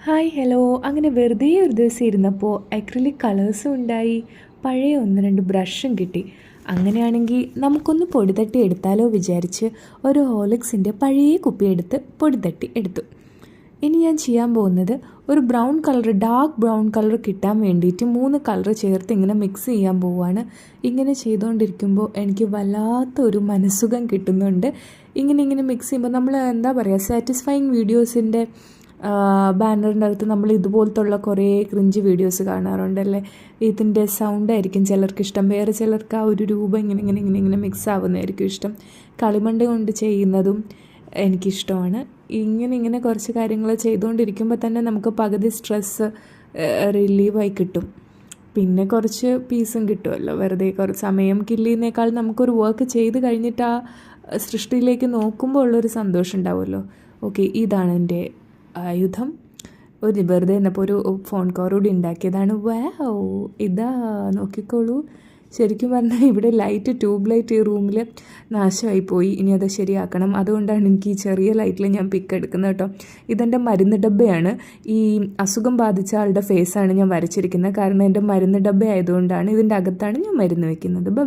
Hi hello അങ്ങനെ വെറുതെ ഒരു ദിവസം ഇരുന്നപ്പോൾ അക്രിലിക് കളേഴ്സും ഉണ്ടായി, പഴയ ഒന്ന് രണ്ട് ബ്രഷും കിട്ടി. അങ്ങനെയാണെങ്കിൽ നമുക്കൊന്ന് പൊടി തട്ടി എടുത്താലോ വിചാരിച്ച് ഒരു ഹോളിക്സിൻ്റെ പഴയ കുപ്പിയെടുത്ത് പൊടി തട്ടി എടുത്തു. ഇനി ഞാൻ ചെയ്യാൻ പോകുന്നത് ഒരു brown colour, dark brown colour കിട്ടാൻ വേണ്ടിയിട്ട് 3 കളർ ചേർത്ത് ഇങ്ങനെ മിക്സ് ചെയ്യാൻ പോവുകയാണ്. ഇങ്ങനെ ചെയ്തുകൊണ്ടിരിക്കുമ്പോൾ എനിക്ക് വല്ലാത്തൊരു മനസ്സുഖം കിട്ടുന്നുണ്ട്. ഇങ്ങനെ മിക്സ് ചെയ്യുമ്പോൾ നമ്മൾ എന്താ പറയുക, സാറ്റിസ്ഫൈങ് വീഡിയോസിൻ്റെ ബാനറിൻ്റെ അകത്ത് നമ്മൾ ഇതുപോലത്തുള്ള കുറേ ക്രിഞ്ച് വീഡിയോസ് കാണാറുണ്ടല്ലേ. ഇതിൻ്റെ സൗണ്ടായിരിക്കും ചിലർക്ക് ഇഷ്ടം, വേറെ ചിലർക്ക് ആ ഒരു രൂപം ഇങ്ങനെ മിക്സ് ആവുന്നതായിരിക്കും ഇഷ്ടം. കളിമണ്ണ് കൊണ്ട് ചെയ്യുന്നതും എനിക്കിഷ്ടമാണ്. ഇങ്ങനെ കുറച്ച് കാര്യങ്ങൾ ചെയ്തുകൊണ്ടിരിക്കുമ്പോൾ തന്നെ നമുക്ക് പകുതി സ്ട്രെസ്സ് റിലീവായി കിട്ടും. പിന്നെ കുറച്ച് പീസും കിട്ടുമല്ലോ. വെറുതെ കുറച്ച് സമയം കില്ലിനേക്കാൾ നമുക്കൊരു വർക്ക് ചെയ്ത് കഴിഞ്ഞിട്ട് ആ സൃഷ്ടിയിലേക്ക് നോക്കുമ്പോൾ ഉള്ളൊരു സന്തോഷം ഉണ്ടാവുമല്ലോ. ഓക്കെ, ഇതാണ് എൻ്റെ ആയുധം. ഒരു വെറുതെ എന്നപ്പോൾ ഒരു ഫോൺ കവർ കൂടി ഉണ്ടാക്കിയതാണ്. വാവ്, ഇതാ നോക്കിക്കോളൂ. ശരിക്കും പറഞ്ഞാൽ ഇവിടെ ട്യൂബ് ലൈറ്റ് ഈ റൂമിൽ നാശമായി പോയി. ഇനി അത് ശരിയാക്കണം. അതുകൊണ്ടാണ് എനിക്ക് ഈ ചെറിയ ലൈറ്റിൽ ഞാൻ പിക്ക് എടുക്കുന്നത് കേട്ടോ. ഇതെൻ്റെ മരുന്ന് ഡബ്ബയാണ്. ഈ അസുഖം ബാധിച്ച ആളുടെ ഫേസാണ് ഞാൻ വരച്ചിരിക്കുന്നത്. കാരണം എൻ്റെ മരുന്ന് ഡബ്ബ ആയതുകൊണ്ടാണ്. ഇതിൻ്റെ അകത്താണ് ഞാൻ മരുന്ന് വയ്ക്കുന്നത്. ബൈ.